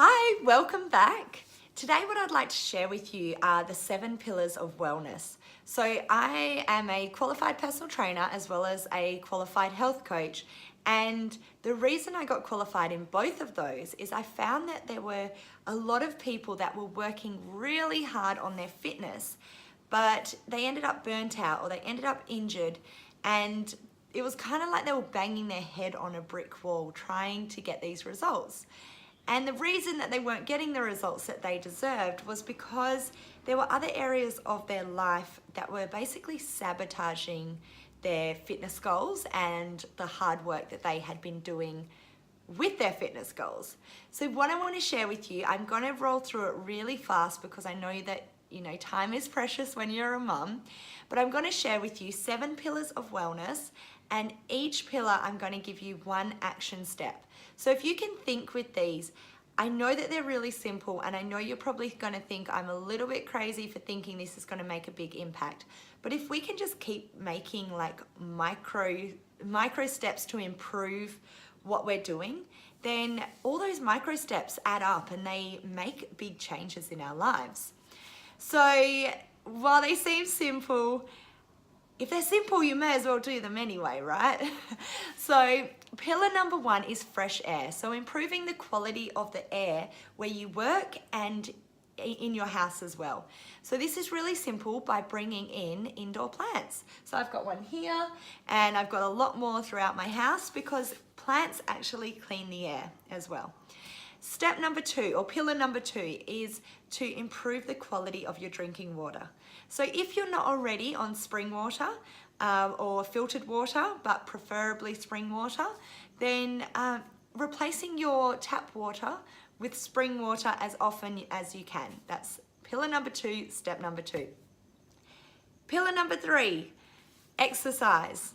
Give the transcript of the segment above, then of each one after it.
Hi, welcome back. Today what I'd like to share with you are the 7 pillars of wellness. So I am a qualified personal trainer as well as a qualified health coach, and the reason I got qualified in both of those is I found that there were a lot of people that were working really hard on their fitness, but they ended up burnt out or they ended up injured, and it was kind of like they were banging their head on a brick wall trying to get these results. And the reason that they weren't getting the results that they deserved was because there were other areas of their life that were basically sabotaging their fitness goals and the hard work that they had been doing with their fitness goals. So what I want to share with you, I'm going to roll through it really fast because I know that time is precious when you're a mum, but I'm going to share with you 7 pillars of wellness, and each pillar I'm going to give you one action step. So if you can think with these, I know that they're really simple, and I know you're probably going to think I'm a little bit crazy for thinking this is going to make a big impact. But if we can just keep making like micro steps to improve what we're doing, then all those micro steps add up and they make big changes in our lives. So while they seem simple, if they're simple, you may as well do them anyway, right? So pillar number 1 is fresh air. So improving the quality of the air where you work and in your house as well. So this is really simple by bringing in indoor plants. So I've got one here and I've got a lot more throughout my house because plants actually clean the air as well. Step number 2, or pillar number 2, is to improve the quality of your drinking water. So if you're not already on spring water or filtered water, but preferably spring water, then replacing your tap water with spring water as often as you can. That's pillar number 2, step number 2. Pillar number 3, exercise.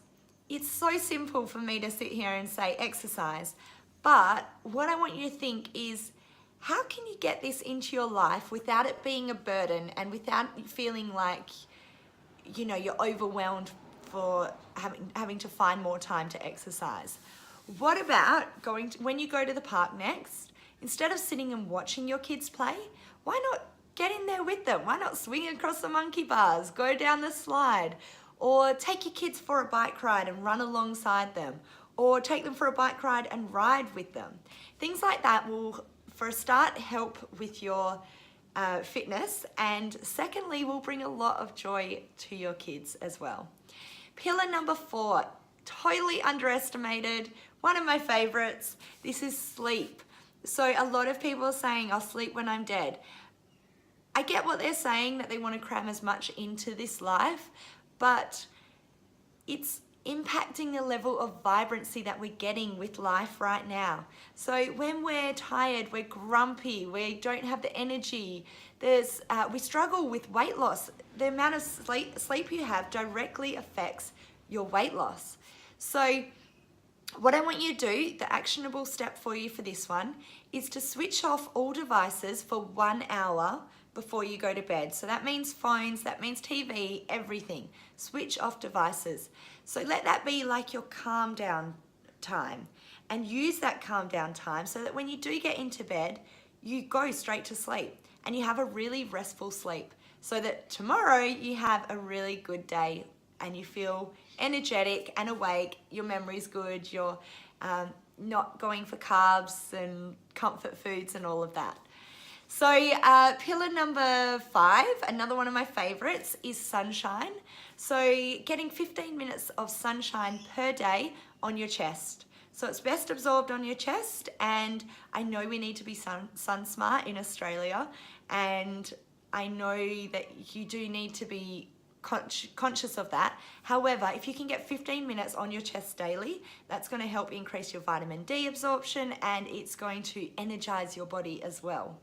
It's so simple for me to sit here and say exercise, but what I want you to think is, how can you get this into your life without it being a burden and without feeling like, you're overwhelmed for having to find more time to exercise? What about when you go to the park next, instead of sitting and watching your kids play, why not get in there with them? Why not swing across the monkey bars, go down the slide, or take your kids for a bike ride and run alongside them, or take them for a bike ride and ride with them. Things like that will, for a start, help with your fitness, and secondly, will bring a lot of joy to your kids as well. Pillar number 4, totally underestimated, one of my favorites. This is sleep. So a lot of people are saying, I'll sleep when I'm dead. I get what they're saying, that they want to cram as much into this life, but it's impacting the level of vibrancy that we're getting with life right now. So when we're tired, we're grumpy, we don't have the energy, we struggle with weight loss. The amount of sleep you have directly affects your weight loss. So what I want you to do, the actionable step for you for this one, is to switch off all devices for 1 hour before you go to bed. So that means phones, that means TV, everything. Switch off devices. So let that be like your calm down time, and use that calm down time so that when you do get into bed, you go straight to sleep and you have a really restful sleep, so that tomorrow you have a really good day and you feel energetic and awake, your memory's good, you're not going for carbs and comfort foods and all of that. So pillar number 5, another one of my favorites, is sunshine. So getting 15 minutes of sunshine per day on your chest. So it's best absorbed on your chest, and I know we need to be sun smart in Australia, and I know that you do need to be conscious of that. However, if you can get 15 minutes on your chest daily, that's going to help increase your vitamin D absorption, and it's going to energize your body as well.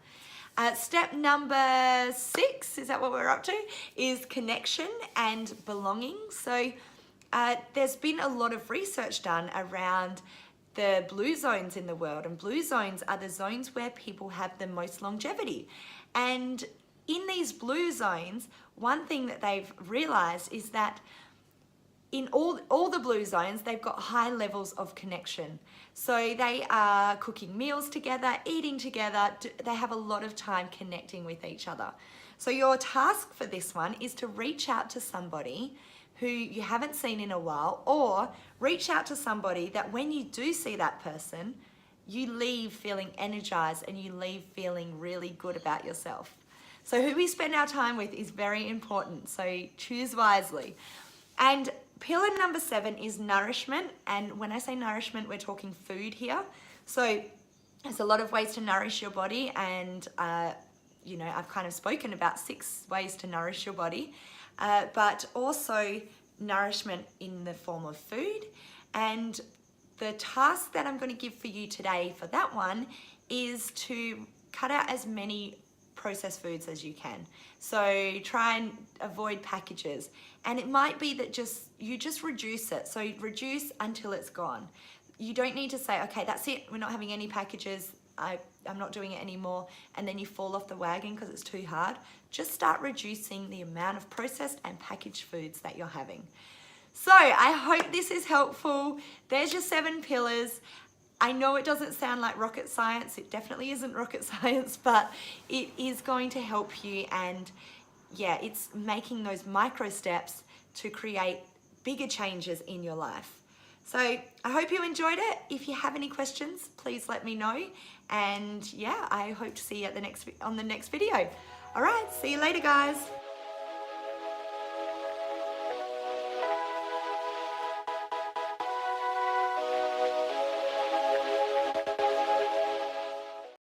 Step number 6, is that what we're up to, is connection and belonging. So there's been a lot of research done around the blue zones in the world, and blue zones are the zones where people have the most longevity. And in these blue zones, one thing that they've realized is that in all the blue zones, they've got high levels of connection. So they are cooking meals together, eating together. They have a lot of time connecting with each other. So your task for this one is to reach out to somebody who you haven't seen in a while, or reach out to somebody that when you do see that person, you leave feeling energized and you leave feeling really good about yourself. So who we spend our time with is very important. So choose wisely. And pillar number 7 is nourishment. And when I say nourishment, we're talking food here. So there's a lot of ways to nourish your body. And, you know, I've kind of spoken about 6 ways to nourish your body, but also nourishment in the form of food. And the task that I'm going to give for you today for that one is to cut out as many processed foods as you can. So try and avoid packages. And it might be that you just reduce it. So reduce until it's gone. You don't need to say, okay, that's it, we're not having any packages, I'm not doing it anymore, and then you fall off the wagon because it's too hard. Just start reducing the amount of processed and packaged foods that you're having. So I hope this is helpful. There's your 7 pillars. I know it doesn't sound like rocket science. It definitely isn't rocket science, but it is going to help you. And yeah, it's making those micro steps to create bigger changes in your life. So I hope you enjoyed it. If you have any questions, please let me know. And yeah, I hope to see you on the next video. All right, see you later, guys.